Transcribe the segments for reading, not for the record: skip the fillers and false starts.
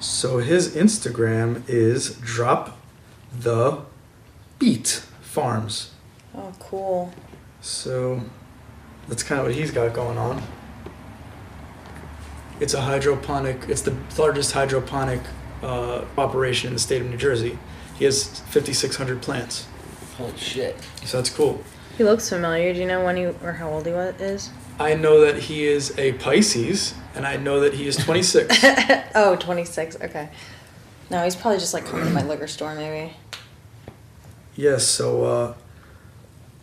So his Instagram is Drop the Beat Farms. Oh, cool. So that's kind of what he's got going on. It's the largest hydroponic operation in the state of New Jersey. He has 5,600 plants. Holy shit. So that's cool. He looks familiar. Do you know when or how old he is? I know that he is a Pisces, and I know that he is 26. Oh, 26. Okay. No, he's probably just like coming to my liquor store, maybe. Yes, so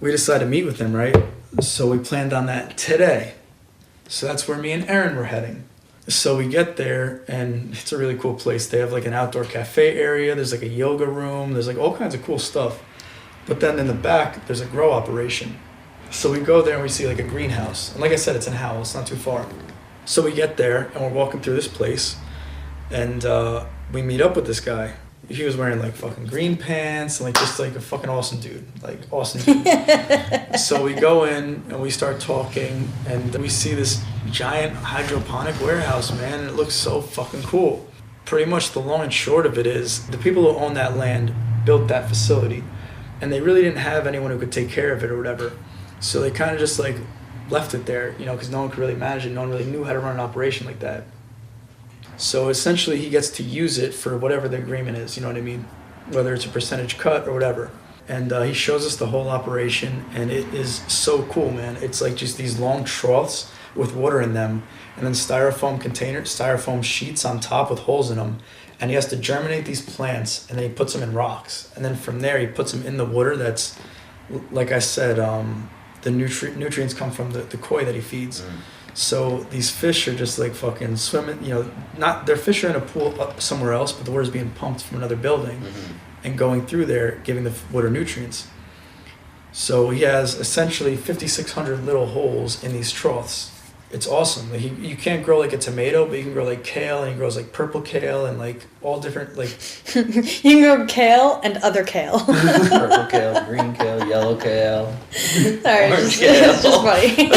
we decided to meet with him, right? So we planned on that today. So that's where me and Aaron were heading. So we get there, and it's a really cool place. They have like an outdoor cafe area. There's like a yoga room. There's like all kinds of cool stuff. But then in the back, there's a grow operation. So we go there and we see like a greenhouse. And like I said, it's in Howell. It's not too far. So we get there, and we're walking through this place. And we meet up with this guy. He was wearing like fucking green pants and like just like a fucking awesome dude. Like awesome dude. So we go in and we start talking, and we see this giant hydroponic warehouse, man. And it looks so fucking cool. Pretty much the long and short of it is the people who own that land built that facility, and they really didn't have anyone who could take care of it or whatever. So they kind of just like left it there, you know, because no one could really manage it. No one really knew how to run an operation like that. So essentially he gets to use it for whatever the agreement is, you know what I mean? Whether it's a percentage cut or whatever. And he shows us the whole operation, and it is so cool, man. It's like just these long troughs with water in them, and then styrofoam sheets on top with holes in them. And he has to germinate these plants, and then he puts them in rocks. And then from there he puts them in the water that's, like I said, the nutrients come from the koi that he feeds. So these fish are just like fucking swimming, you know, their fish are in a pool up somewhere else, but the water's being pumped from another building and going through there, giving the water nutrients. So he has essentially 5,600 little holes in these troughs. It's awesome. Like you can't grow like a tomato, but you can grow like kale, and he grows like purple kale and like all different like. You can grow kale and other kale. Purple kale, green kale, yellow kale. Sorry, it's just funny.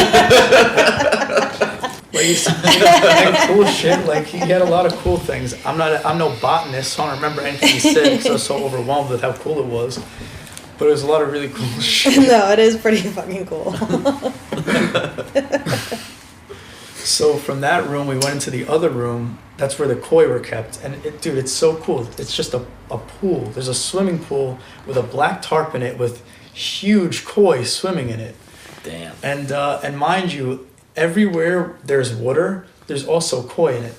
Like he's and cool shit. Like he had a lot of cool things. I'm no botanist, so I don't remember anything he said because I was so overwhelmed with how cool it was. But it was a lot of really cool shit. No, it is pretty fucking cool. So from that room, we went into the other room. That's where the koi were kept. And dude, it's so cool. It's just a pool. There's a swimming pool with a black tarp in it with huge koi swimming in it. Damn. And mind you, everywhere there's water, there's also koi in it.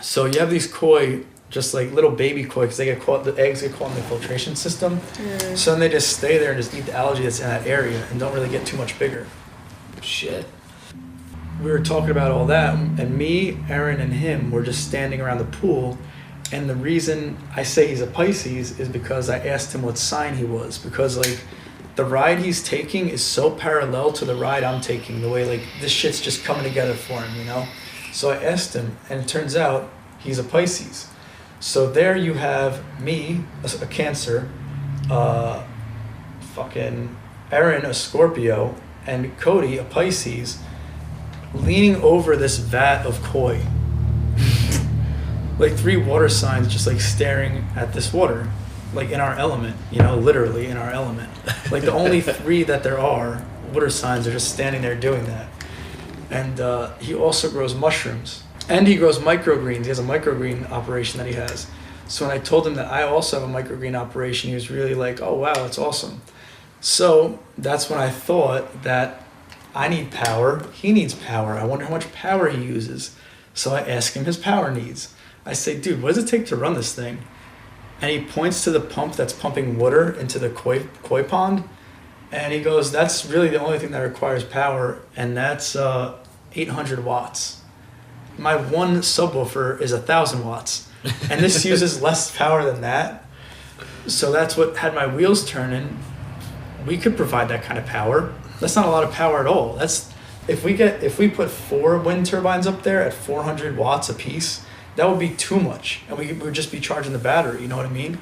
So you have these koi, just like little baby koi, because the eggs get caught in the filtration system. So then they just stay there and just eat the algae that's in that area and don't really get too much bigger. Shit. We were talking about all that, and me, Aaron, and him were just standing around the pool. And the reason I say he's a Pisces is because I asked him what sign he was, because like the ride he's taking is so parallel to the ride I'm taking, the way like this shit's just coming together for him, you know? So I asked him, and it turns out he's a Pisces. So there you have me, a Cancer, fucking Aaron, a Scorpio, and Cody, a Pisces, leaning over this vat of koi. Like 3 water signs just like staring at this water, like in our element, you know, literally in our element. Like the only 3 that there are water signs are just standing there doing that. And he also grows mushrooms, and he grows microgreens. He has a microgreen operation that he has. So when I told him that I also have a microgreen operation, he was really like, oh wow, that's awesome. So that's when I thought that I need power, he needs power. I wonder how much power he uses. So I ask him his power needs. I say, dude, what does it take to run this thing? And he points to the pump that's pumping water into the koi pond. And he goes, that's really the only thing that requires power, and that's 800 watts. My one subwoofer is 1,000 watts. And this uses less power than that. So that's what had my wheels turning. We could provide that kind of power. That's not a lot of power at all. That's if we put 4 wind turbines up there at 400 watts a piece, that would be too much, and we would just be charging the battery. You know what I mean?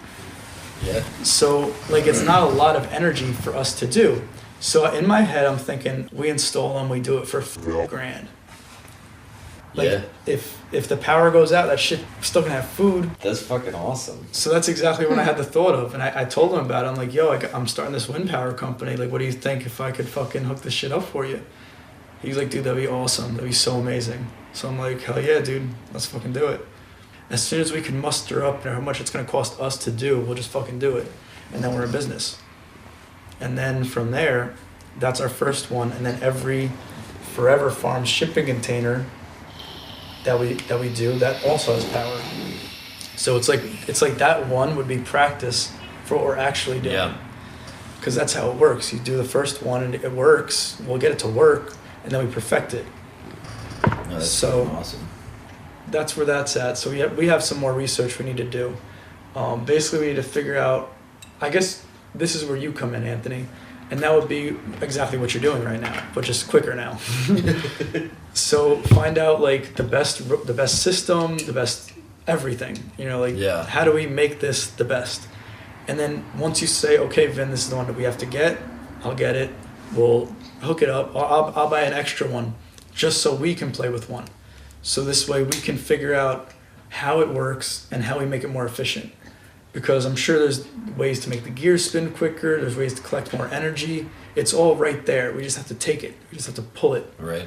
Yeah. So like it's not a lot of energy for us to do. So in my head, I'm thinking we install them, we do it for $4,000. Like, Yeah. if the power goes out, that shit still gonna have food. That's fucking awesome. So that's exactly what I had the thought of, and I told him about it. I'm like, yo, I'm starting this wind power company. Like, what do you think if I could fucking hook this shit up for you? He's like, dude, that'd be awesome. That'd be so amazing. So I'm like, hell yeah, dude, let's fucking do it. As soon as we can muster up how much it's gonna cost us to do, we'll just fucking do it, and then we're in business. And then from there, that's our first one, and then every Forever Farms shipping container that we do, that also has power. So it's like that one would be practice for what we're actually doing. Yeah. Because that's how it works. You do the first one and it works. We'll get it to work, and then we perfect it. No, that's So- fucking awesome. That's where that's at. So we have some more research we need to do. Basically, we need to figure out. I guess this is where you come in, Anthony, and that would be exactly what you're doing right now, but just quicker now. So find out like the best system, the best everything. You know, like Yeah. how do we make this the best? And then once you say, okay, Vin, this is the one that we have to get, I'll get it. We'll hook it up. I'll buy an extra one just so we can play with one. So this way we can figure out how it works and how we make it more efficient. Because I'm sure there's ways to make the gears spin quicker, there's ways to collect more energy. It's all right there. We just have to take it. We just have to pull it. Right.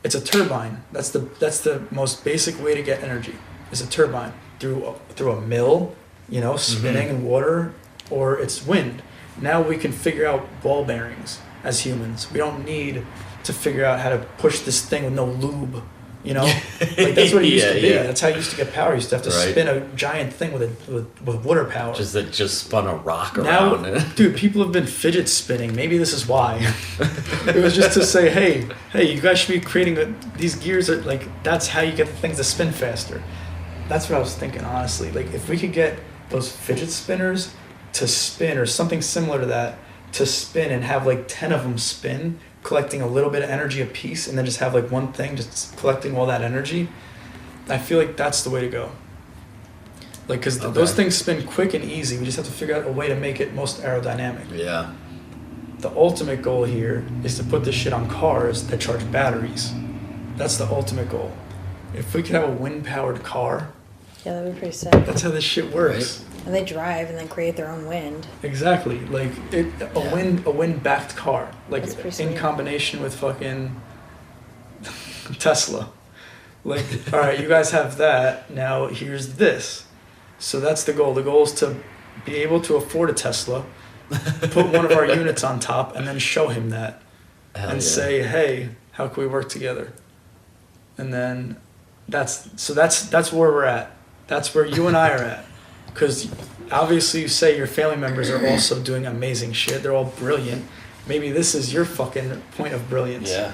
It's a turbine. That's the most basic way to get energy. Is a turbine through a mill, you know, spinning in water, or it's wind. Now we can figure out ball bearings as humans. We don't need to figure out how to push this thing with no lube. You know, like that's what it used to be. Yeah. That's how you used to get power. You used to have to Right. spin a giant thing with water power. Just spun a rock Now, around. dude, people have been fidget spinning. Maybe this is why. It was just to say, hey, you guys should be creating these gears. Are like that's how you get the things to spin faster. That's what I was thinking, honestly. Like if we could get those fidget spinners to spin or something similar to that to spin and have like 10 of them spin, collecting a little bit of energy a piece, and then just have like one thing just collecting all that energy. I feel like that's the way to go. Like, because Okay. those things spin quick and easy. We just have to figure out a way to make it most aerodynamic. Yeah. The ultimate goal here is to put this shit on cars that charge batteries. That's the ultimate goal. If we could have a wind-powered car, Yeah, that would be pretty sick. that's how this shit works. And they drive and then create their own wind. Exactly. Like a Yeah. wind-backed car. Like That's pretty in sweet. combination with fucking Tesla. Like, all right, you guys have that. Now here's this. So that's the goal. The goal is to be able to afford a Tesla, put one of our units on top, and then show him that. Hell And yeah. say, hey, how can we work together? And then that's where we're at. That's where you and I are at. Because obviously you say your family members are also doing amazing shit. They're all brilliant. Maybe this is your fucking point of brilliance. Yeah.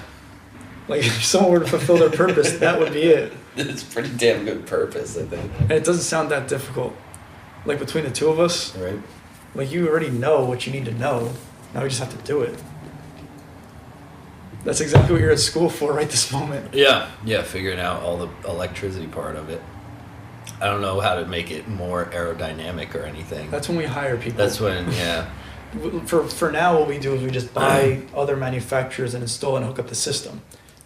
Like if someone were to fulfill their purpose, that would be it. It's pretty damn good purpose, I think. And it doesn't sound that difficult. Like between the two of us, Right. like you already know what you need to know. Now we just have to do it. That's exactly what you're at school for right this moment. Yeah. Yeah, figuring out all the electricity part of it. I don't know how to make it more aerodynamic or anything. That's when we hire people. That's when, yeah. For now, what we do is we just buy other manufacturers and install and hook up the system.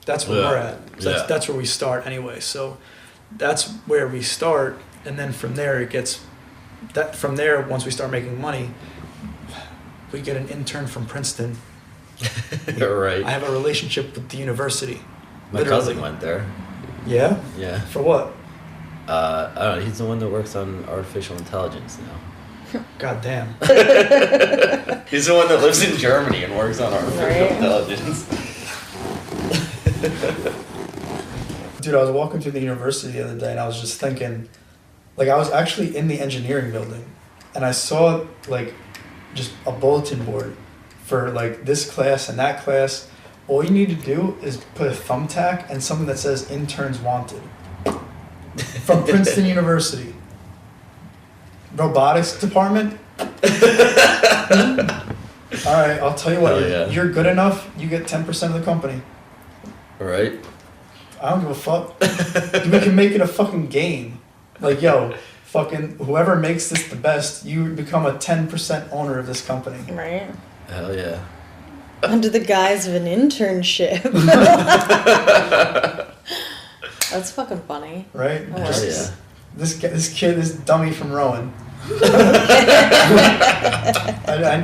That's where Yeah. we're at. So Yeah. that's where we start anyway. So that's where we start, and then from there it gets. From there, once we start making money, we get an intern from Princeton. You're right. I have a relationship with the university. My literally. cousin went there. Yeah. Yeah. For what? I don't know. He's the one that works on artificial intelligence now. God damn. He's the one that lives in Germany and works on artificial Right. intelligence. Dude, I was walking through the university the other day and I was just thinking, like I was actually in the engineering building and I saw like just a bulletin board for like this class and that class. All you need to do is put a thumbtack and something that says interns wanted from Princeton University. Robotics department. All right, I'll tell you what, Hell yeah. you're good enough, you get 10% of the company. Right? I don't give a fuck. We can make it a fucking game. Like, yo, fucking whoever makes this the best, you become a 10% owner of this company. Right? Hell yeah. Under the guise of an internship. That's fucking funny. right? Oh, Hell yeah. This dummy from Rowan. I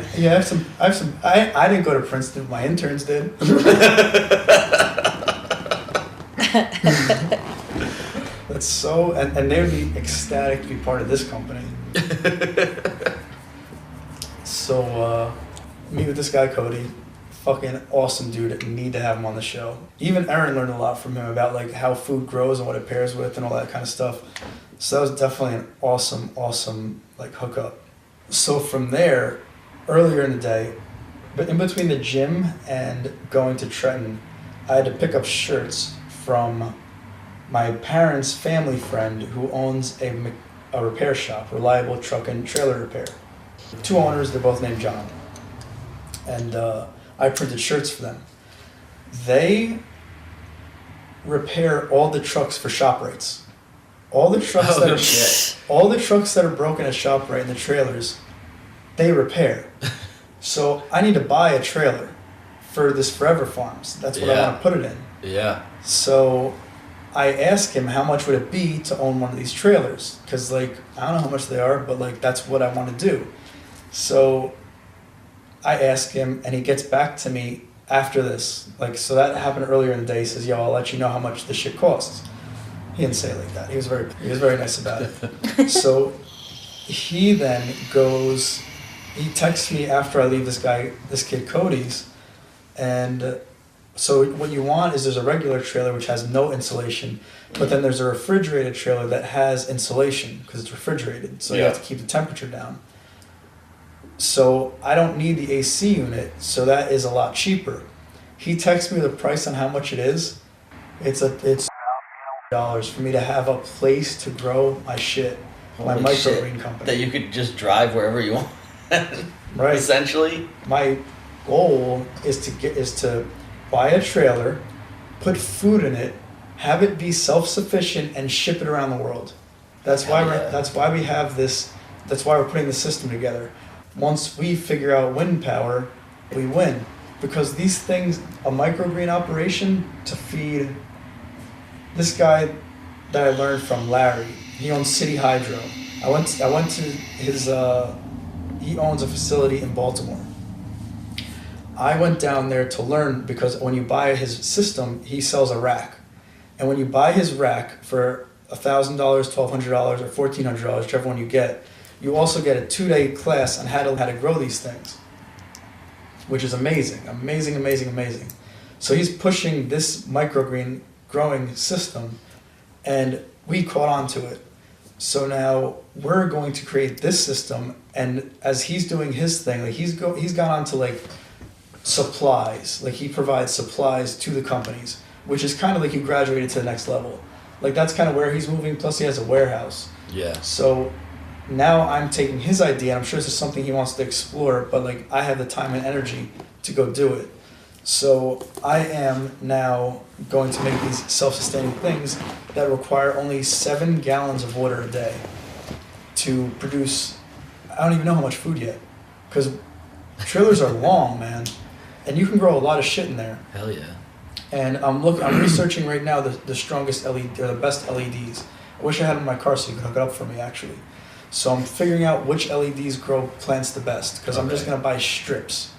didn't go to Princeton. My interns did. That's so, and they would be ecstatic to be part of this company. So, meet with this guy, Cody. Fucking awesome dude. Need to have him on the show. Even Aaron learned a lot from him about like how food grows and what it pairs with and all that kind of stuff. So that was definitely an awesome like hookup. So from there, earlier in the day, but in between the gym and going to Trenton, I had to pick up shirts from my parents' family friend who owns a repair shop, Reliable Truck and Trailer Repair. 2 owners, they're both named John. And I printed shirts for them. They repair all the trucks for ShopRites. All the trucks all the trucks that are broken at ShopRite and the trailers, they repair. So I need to buy a trailer for this Forever Farms. That's what I want to put it in. Yeah. So I asked him how much would it be to own one of these trailers, because like I don't know how much they are, but like that's what I want to do. So I asked him, and he gets back to me after this. Like, so that happened earlier in the day. He says, "Yo, I'll let you know how much this shit costs." He didn't say it like that. He was very nice about it. So he then goes. He texts me after I leave this kid Cody's, and so what you want is there's a regular trailer which has no insulation, but then there's a refrigerated trailer that has insulation because it's refrigerated, so you have to keep the temperature down. So I don't need the AC unit, so that is a lot cheaper. He texts me the price on how much it is. It's $1,000 for me to have a place to grow my shit, my microgreen company. That you could just drive wherever you want. Right. Essentially. My goal is to buy a trailer, put food in it, have it be self-sufficient, and ship it around the world. That's why we have this. That's why we're putting the system together. Once we figure out wind power, we win. Because these things, a microgreen operation to feed this guy that I learned from, Larry, he owns City Hydro. I went to his, he owns a facility in Baltimore. I went down there to learn because when you buy his system, he sells a rack. And when you buy his rack for $1,000, $1,200, or $1,400, whichever one you get, you also get a 2-day class on how to grow these things, which is amazing. So he's pushing this microgreen growing system, and we caught on to it. So now we're going to create this system, and as he's doing his thing, like he's gone on to like supplies, like he provides supplies to the companies, which is kind of like he graduated to the next level. Like that's kind of where he's moving. Plus he has a warehouse. Yeah. So now I'm taking his idea, and I'm sure this is something he wants to explore, but like I have the time and energy to go do it. So I am now going to make these self-sustaining things that require only 7 gallons of water a day to produce. I don't even know how much food yet, because trailers are long, man, and you can grow a lot of shit in there. Hell yeah. And I'm researching right now the strongest LED, or the best LEDs. I wish I had them in my car so you could hook it up for me, actually. So I'm figuring out which LEDs grow plants the best, because I'm just gonna buy strips.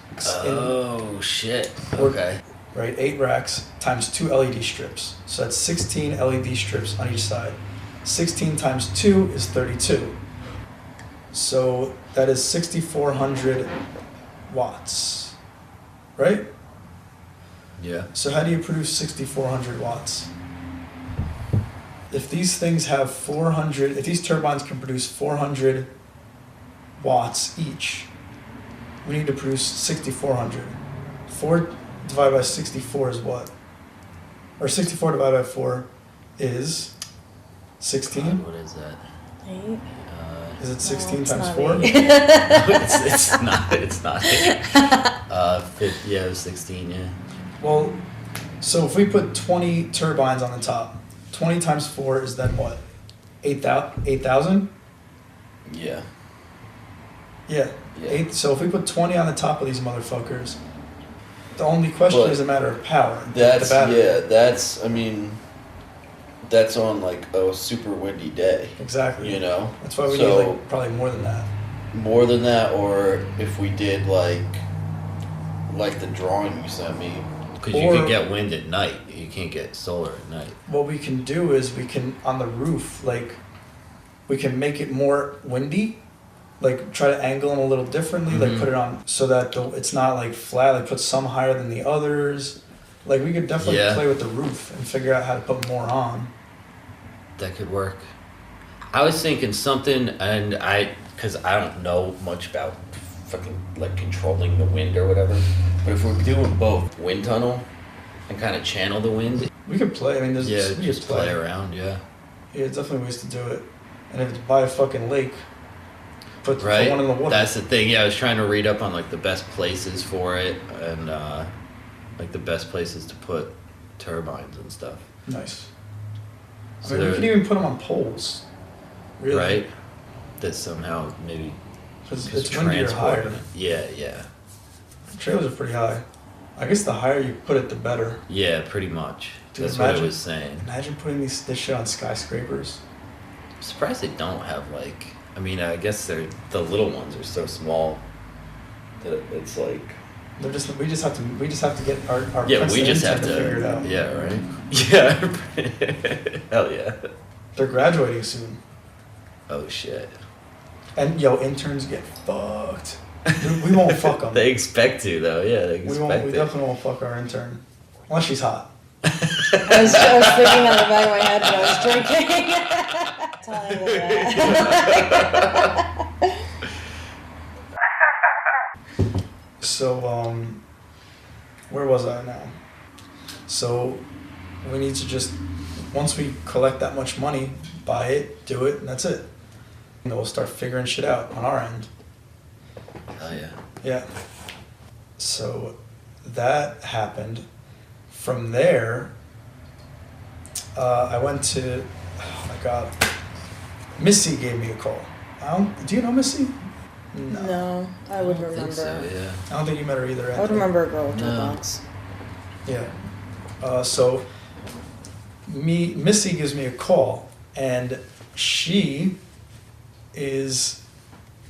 Oh shit. Okay. Right, 8 racks times 2 LED strips. So that's 16 LED strips on each side. 16 times 2 is 32. So that is 6,400 watts, right? Yeah. So how do you produce 6,400 watts? If these things have 400, if these turbines can produce 400 watts each, we need to produce 6,400. 4 divided by 64 is what? Or 64 divided by 4 is 16? God, what is that? 8. Is it 16 it's times not 4? It's not. Yeah, it was 16. Yeah. Well, so if we put 20 turbines on the top, 20 times 4 is then what? 8,000? Yeah. Yeah. 8. So if we put 20 on the top of these motherfuckers, the only question is a matter of power. That's the battery. yeah. That's I mean, that's on like a super windy day. Exactly. You know? That's why we So, need like probably more than that. more than that, or if we did like the drawing you sent me. Because you Or- can get wind at night. You can't get solar at night. What we can do is we can on the roof like we can make it more windy, like try to angle them a little differently, like Mhm. put it on so that it's not like flat. Like put some higher than the others. Like we could definitely Yeah. play with the roof and figure out how to put more on. That could work. I was thinking something, and because I don't know much about fucking like controlling the wind or whatever. But if we're doing both, wind tunnel and kind of channel the wind, We could play. I mean, there's yeah, we just could play around, yeah. Yeah, there's definitely ways to do it. And if it's by a fucking lake, put Right? one in the water. That's the thing. Yeah, I was trying to read up on like the best places for it, and like the best places to put turbines and stuff. Nice. I So mean, we they're- can even put them on poles. Really. Right? That somehow maybe Because because it's windier higher. transporting it. Yeah, yeah. Trailers are pretty high. I guess the higher you put it, the better. Yeah, pretty much. Dude, That's what it imagine- was saying. Imagine putting this shit on skyscrapers. I'm surprised they don't have like. I mean, I guess the little ones are so small that it's like. We just have to get our Yeah, we Princeton just have intern figure it out. to. Yeah, right. Yeah. Hell yeah. They're graduating soon, Oh shit. and yo, interns get fucked. We won't fuck them. They expect to though. Yeah, they We expect won't. We it. definitely won't fuck our intern, unless she's hot. I was thinking out of the back of my head when I was drinking. Telling you that. So, where was I now? So, we need to just, once we collect that much money, buy it, do it, and that's it. And then we'll start figuring shit out on our end. Hell yeah. Yeah. So, that happened. From there, I went to, oh my God, Missy gave me a call. Do you know Missy? No, I would I think remember. so, yeah. I don't think you met her either. I would Anthony. remember a girl with No. dreadlocks. Yeah. So Missy gives me a call, and she is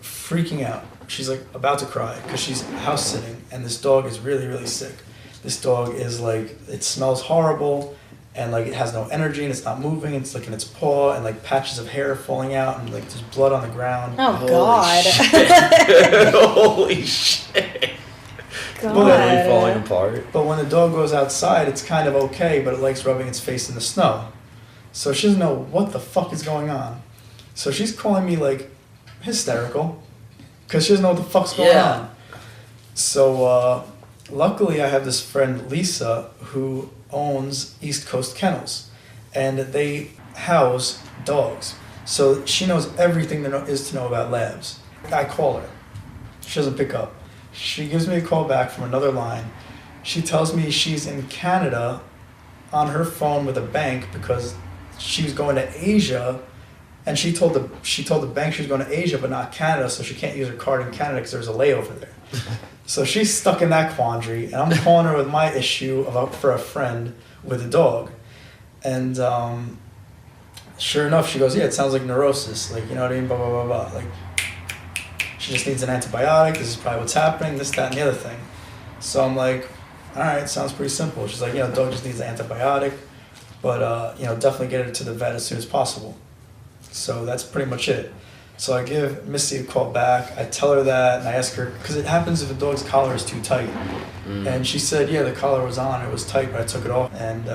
freaking out. She's like about to cry because she's house sitting, and this dog is really, really sick. This dog is like, it smells horrible, and like it has no energy, and it's not moving. It's like in its paw, and like patches of hair falling out, and like there's blood on the ground. Oh Holy God. shit. Holy shit. God. Literally falling apart. But when the dog goes outside, it's kind of okay, but it likes rubbing its face in the snow. So she doesn't know what the fuck is going on. So she's calling me like hysterical because she doesn't know what the fuck's going Yeah. on. So luckily I have this friend Lisa who owns East Coast Kennels, and they house dogs. So she knows everything there is to know about labs. I call her. She doesn't pick up. She gives me a call back from another line. She tells me she's in Canada on her phone with a bank because she was going to Asia, and she told the bank she was going to Asia but not Canada, so she can't use her card in Canada because there's a layover there. So she's stuck in that quandary, and I'm calling her with my issue for a friend with a dog, and sure enough, she goes, "Yeah, it sounds like neurosis, like, you know what I mean, blah blah blah blah, like she just needs an antibiotic. This is probably what's happening. This, that, and the other thing." So I'm like, "All right, sounds pretty simple." She's like, "Dog just needs an antibiotic, but definitely get it to the vet as soon as possible." So that's pretty much it. So I give Misty a call back. I tell her that, and I ask her, because it happens if a dog's collar is too tight. And she said, yeah, the collar was on, it was tight, but I took it off. And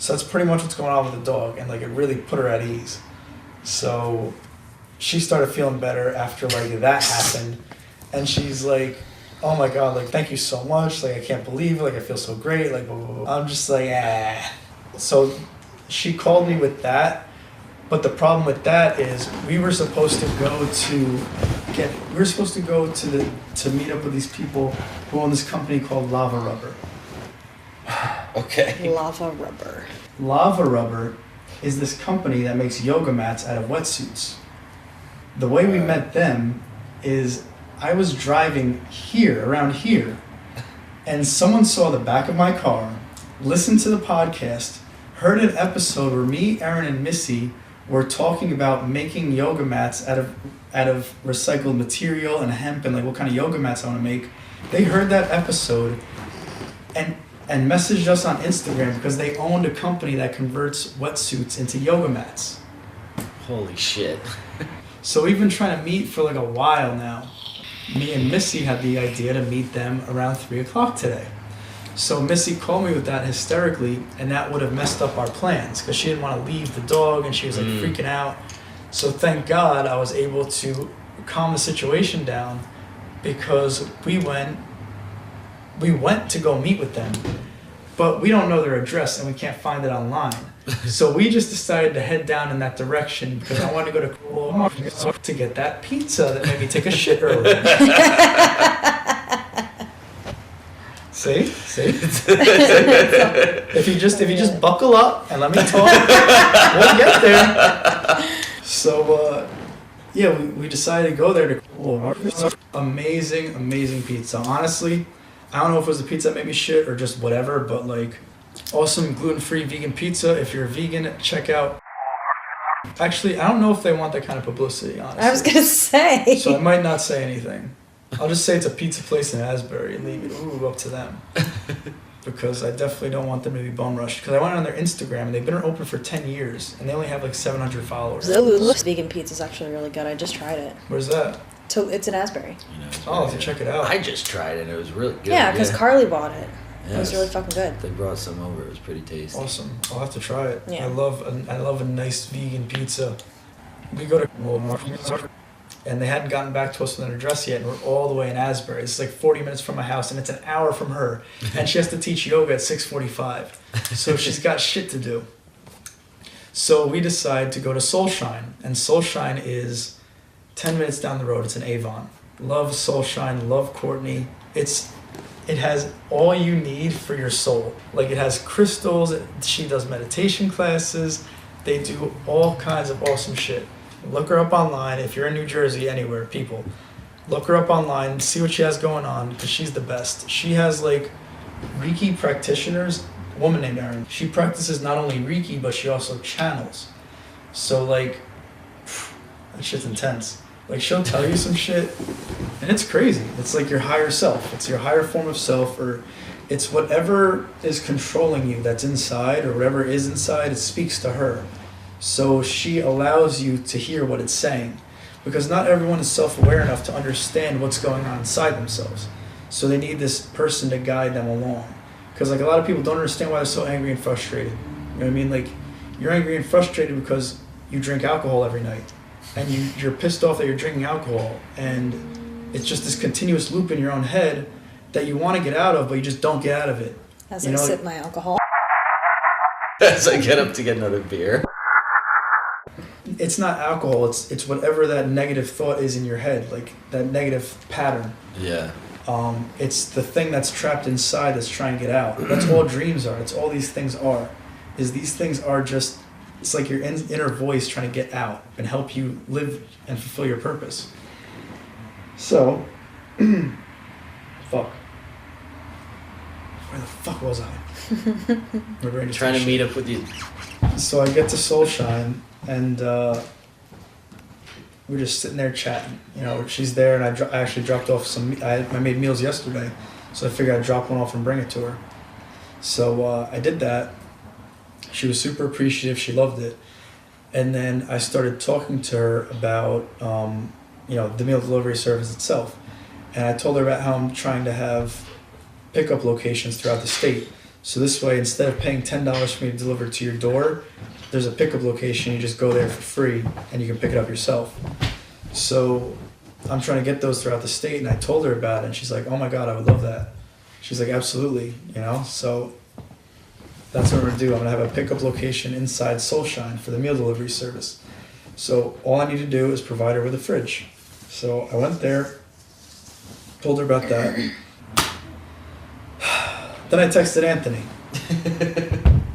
so that's pretty much what's going on with the dog, and like it really put her at ease. So she started feeling better after like that happened, and she's like, "Oh my God, like thank you so much, like I can't believe it, like I feel so great, like blah, blah, blah." I'm just like, ah. So she called me with that. But the problem with that is we were supposed to go to meet up with these people who own this company called Lava Rubber. Okay. Lava rubber. Lava Rubber is this company that makes yoga mats out of wetsuits. The way we met them is I was driving around here, and someone saw the back of my car, listened to the podcast, heard an episode where me, Aaron, and Missy were talking about making yoga mats out of recycled material and hemp and like what kind of yoga mats I want to make. They heard that episode and messaged us on Instagram because they owned a company that converts wetsuits into yoga mats. Holy shit. So we've been trying to meet for like a while now. Me and Missy had the idea to meet them around 3 o'clock today. So Missy called me with that hysterically, and that would have messed up our plans because she didn't want to leave the dog and she was like freaking out. So thank God I was able to calm the situation down because we went to go meet with them, but we don't know their address and we can't find it online. So we just decided to head down in that direction because I wanted to go to Cariello to get that pizza that made me take a shit earlier. See? If you just buckle up and let me talk, we'll get there. So yeah, we decided to go there to Cariello. Amazing pizza. Honestly, I don't know if it was the pizza that made me shit or just whatever, but like awesome gluten-free vegan pizza. If you're a vegan, check out. Actually, I don't know if they want that kind of publicity, honestly. I was gonna say. So I might not say anything. I'll just say it's a pizza place in Asbury and leave it up to them. Because I definitely don't want them to be bum rushed. Because I went on their Instagram and they've been open for 10 years and they only have like 700 followers. Zulu's vegan pizza is actually really good. I just tried it. Where's that? So it's in Asbury. Oh, I'll have to check it out. I just tried it and it was really good. Yeah, because Carly bought it. Yes. It was really fucking good. They brought some over. It was pretty tasty. Awesome. I'll have to try it. Yeah. I love a nice vegan pizza. We go to Walmart and they hadn't gotten back to us with an address yet, and we're all the way in Asbury. It's like 40 minutes from my house and it's an hour from her. And she has to teach yoga at 6:45. So she's got shit to do. So we decide to go to Soulshine, and Soulshine is 10 minutes down the road. It's in Avon. Love Soulshine, love Courtney. It has all you need for your soul. Like it has crystals, she does meditation classes, they do all kinds of awesome shit. Look her up online if you're in New Jersey, anywhere, people. Look her up online, see what she has going on, because she's the best. She has like Reiki practitioners, a woman named Erin. She practices not only Reiki, but she also channels. So like, that shit's intense. Like she'll tell you some shit, and it's crazy. It's like your higher self. It's your higher form of self, or it's whatever is controlling you that's inside, or whatever is inside, it speaks to her. So she allows you to hear what it's saying, because not everyone is self-aware enough to understand what's going on inside themselves. So they need this person to guide them along. Because like a lot of people don't understand why they're so angry and frustrated. You know what I mean? Like you're angry and frustrated because you drink alcohol every night. And you're pissed off that you're drinking alcohol, and it's just this continuous loop in your own head that you want to get out of, but you just don't get out of it. As I sip my alcohol. As I get up to get another beer. It's not alcohol, it's whatever that negative thought is in your head, like that negative pattern. Yeah. It's the thing that's trapped inside that's trying to get out. That's all dreams are. That's all these things are. These things are just, it's like your inner voice trying to get out and help you live and fulfill your purpose. So, fuck. Where the fuck was I? My brain just Trying to meet up with you. So I get to Soulshine, and we're just sitting there chatting. You know, she's there, and I actually dropped off I made meals yesterday, so I figured I'd drop one off and bring it to her. So I did that. She was super appreciative. She loved it. And then I started talking to her about, the meal delivery service itself. And I told her about how I'm trying to have pickup locations throughout the state. So this way, instead of paying $10 for me to deliver it to your door, there's a pickup location. You just go there for free and you can pick it up yourself. So I'm trying to get those throughout the state. And I told her about it. And she's like, oh my God, I would love that. She's like, absolutely, So that's what I'm gonna do. I'm gonna have a pickup location inside Soulshine for the meal delivery service. So all I need to do is provide her with a fridge. So I went there, told her about that. Then I texted Anthony.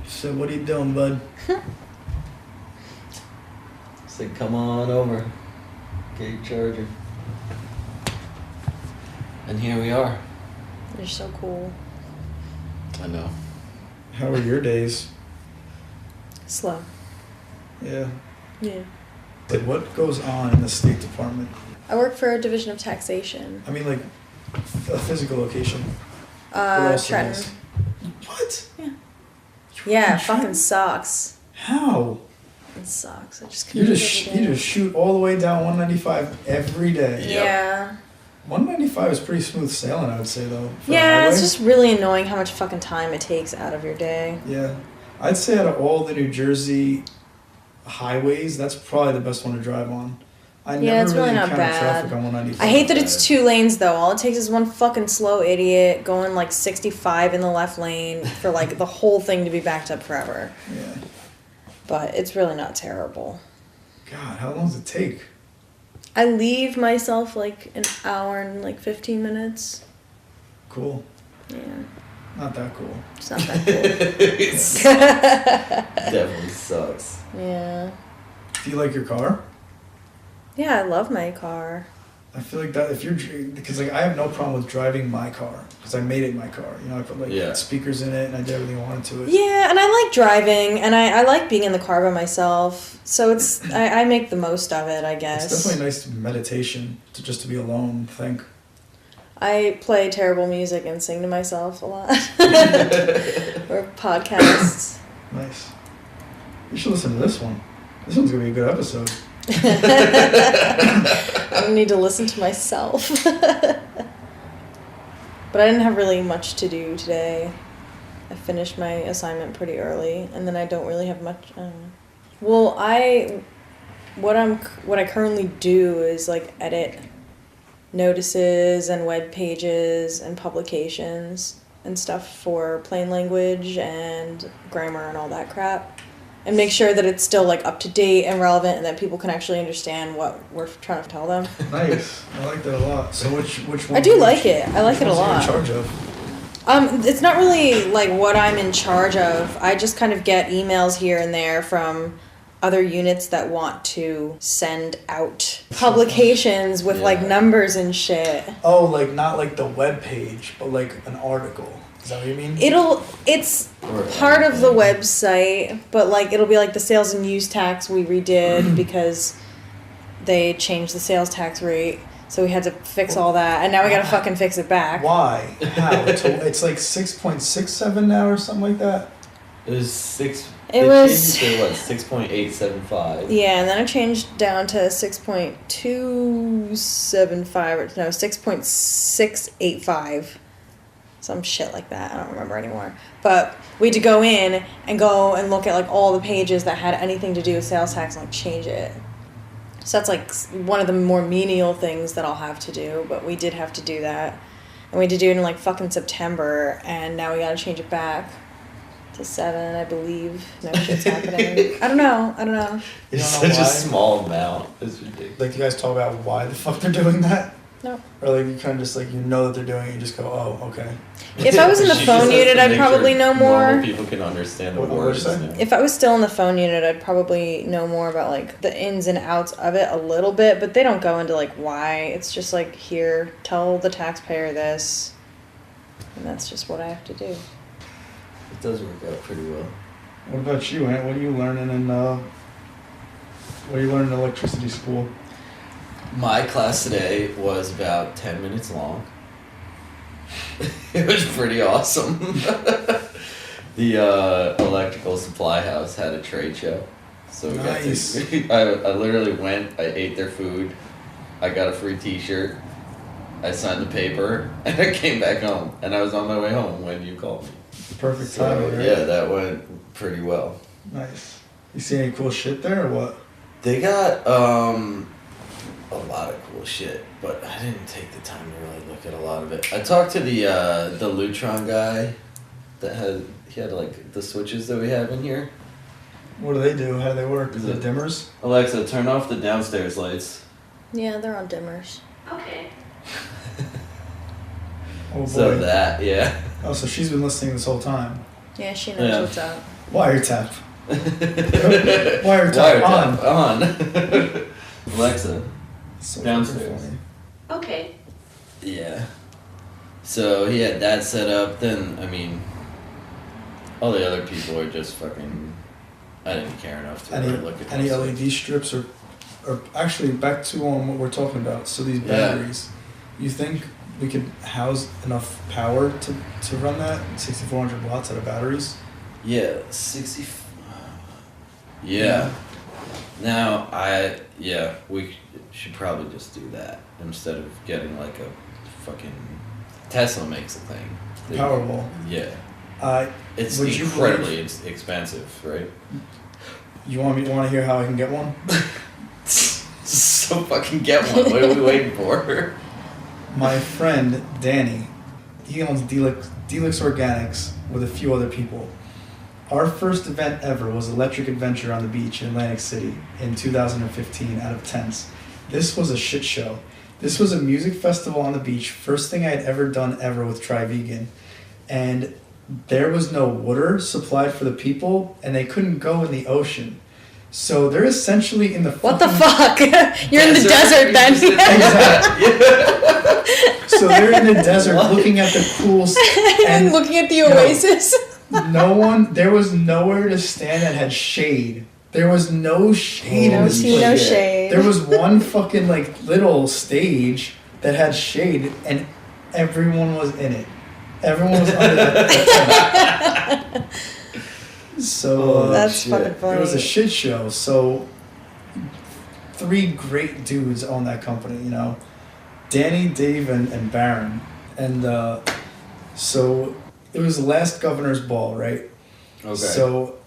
She said, what are you doing, bud? Said, come on over. Get your charger. And here we are. You're so cool. I know. How were your days? Slow. Yeah. Yeah. Like, what goes on in the State Department? I work for a division of taxation. I mean, like, a physical location. What else Trenton. is? What? Yeah. You Yeah, work in fucking Trenton? sucks. How? It sucks. I just You commute just every you day. just shoot all the way down 195 every day. Yeah. 195 is pretty smooth sailing, I would say, though. for a Yeah, it's highway. just really annoying how much fucking time it takes out of your day. Yeah, I'd say out of all the New Jersey highways, that's probably the best one to drive on. I Yeah, never it's really not encountered bad. traffic on 195. I hate that it's 2 lanes though. All it takes is one fucking slow idiot going like 65 in the left lane for like the whole thing to be backed up forever. Yeah. But it's really not terrible. God, how long does it take? I leave myself like an hour and like 15 minutes. Cool. Yeah, Not that cool. it's not that cool. Definitely sucks. Yeah. Do you like your car? Yeah, I love my car. I feel like that if you're because like I have no problem with driving my car because I made it my car. You know, I put like Yeah. speakers in it and I did everything I wanted to it. Yeah, and I like driving, and I like being in the car by myself. So it's I make the most of it, I guess. It's definitely nice meditation to just to be alone, and think. I play terrible music and sing to myself a lot. Or podcasts. Nice. You should listen to this one. This one's gonna be a good episode. I don't need to listen to myself. But I didn't have really much to do today. I finished my assignment pretty early, and then I don't really have much. Well, what I currently do is like edit notices and web pages and publications and stuff for plain language and grammar and all that crap. And make sure that it's still like up to date and relevant, and that people can actually understand what we're trying to tell them. Nice. I like that a lot. So which one? I do like it. I like it a which ones are you lot. in charge of? It's not really like what I'm in charge of. I just kind of get emails here and there from other units that want to send out publications with like Yeah. numbers and shit. Oh, like not like the web page, but like an article. Is that what you mean? It's Or part of the anything. website, but like it'll be like the sales and use tax we redid because they changed the sales tax rate. So we had to fix all that, and now we gotta fucking fix it back. Why? How? It's like 6.67 now or something like that. It was six. It they was- changed to what 6.875. Yeah, and then I changed down to 6.275 or no 6.685. Some shit like that. I don't remember anymore. But we had to go in and look at like all the pages that had anything to do with sales tax and like change it. So that's like one of the more menial things that I'll have to do, but we did have to do that. And we had to do it in like fucking September, and now we gotta change it back to 7, I believe. No shit's happening. I don't know. You It's don't know such why? a small amount. It's ridiculous. Like, you guys talk about why the fuck they're doing that? No. Or like you kind of just like you know that they're doing it, you just go, oh, okay. If I was in the She phone just has unit, to I'd make probably sure know more. normal people can understand the What- what'd words. you say? now. If I was still in the phone unit, I'd probably know more about like the ins and outs of it a little bit, but they don't go into like why. It's just like, here, tell the taxpayer this. And that's just what I have to do. It does work out pretty well. What about you, Ant? What are you learning in electricity school? My class today was about 10 minutes long. It was pretty awesome. The electrical supply house had a trade show. So we Nice. got to, I literally went, I ate their food, I got a free t-shirt, I signed the paper, and I came back home. And I was on my way home when you called me. Perfect So, timing, right? yeah, that went pretty well. Nice. You see any cool shit there or what? They got a lot of cool shit, but I didn't take the time to really look at a lot of it. I talked to the Lutron guy that had like the switches that we have in here. What do they do? How do they work? Is Is it it- dimmers? Alexa, turn off the downstairs lights. Yeah, they're on dimmers. Okay. Oh boy. So that, yeah. Oh, so she's been listening this whole time. Yeah, she knows Yeah. what's up. Wiretap. Wiretap on. Alexa, So Downstairs. fucking funny. Okay. yeah. So he had that set up. Then I mean, all the other people are just fucking I didn't care enough to any really look at any those. LED strips or actually back to what we're talking about. So these batteries, you think we could house enough power to run that 6,400 watts out of batteries? Yeah, 60. Yeah. Now we should probably just do that instead of getting like a fucking Tesla makes a thing. Powerball. Yeah. It's Would you incredibly expensive, right? You want to hear how I can get one? So fucking get one. What are we waiting for? My friend Danny, he owns Delix Organics with a few other people. Our first event ever was Electric Adventure on the beach in Atlantic City in 2015 out of tents. This was a shit show. This was a music festival on the beach, first thing I had ever done with Try Vegan. And there was no water supplied for the people, and they couldn't go in the ocean. So they're essentially in the What the fuck? You're in the desert then. Exactly. So they're in the desert looking at the pools and looking at the oasis. There was nowhere to stand that had shade. There was no shade in this place. No shade. There was one fucking like little stage that had shade, and everyone was in it. Everyone was under that tent. So that's fucking funny. It was a shit show. So 3 great dudes own that company, you know, Danny, Dave, and Baron, and so it was the last governor's ball, right? Okay. So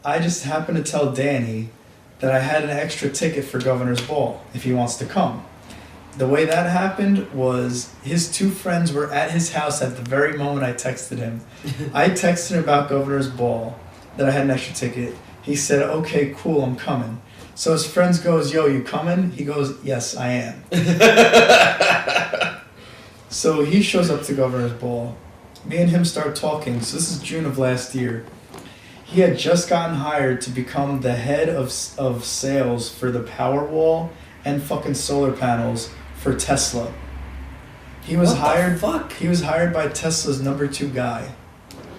I just happened to tell Danny that I had an extra ticket for governor's ball if he wants to come. The way that happened was his 2 friends were at his house at the very moment I texted him. I texted him about governor's ball, that I had an extra ticket. He said, okay, cool, I'm coming. So his friends goes, yo, you coming? He goes, yes, I am. So he shows up to governor's ball. Me and him start talking. So this is June of last year. He had just gotten hired to become the head of sales for the Powerwall and fucking solar panels for Tesla. He was hired. Fuck? He was hired by Tesla's number 2 guy.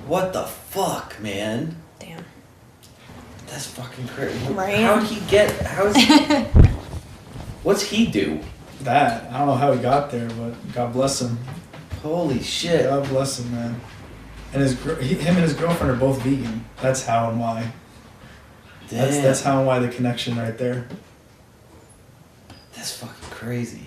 What the fuck, man? Damn. That's fucking crazy. Right. What's he do? That I don't know how he got there, but God bless him. Holy shit. God bless him, man. And him and his girlfriend are both vegan. That's how and why. Damn. That's how and why the connection right there. That's fucking crazy.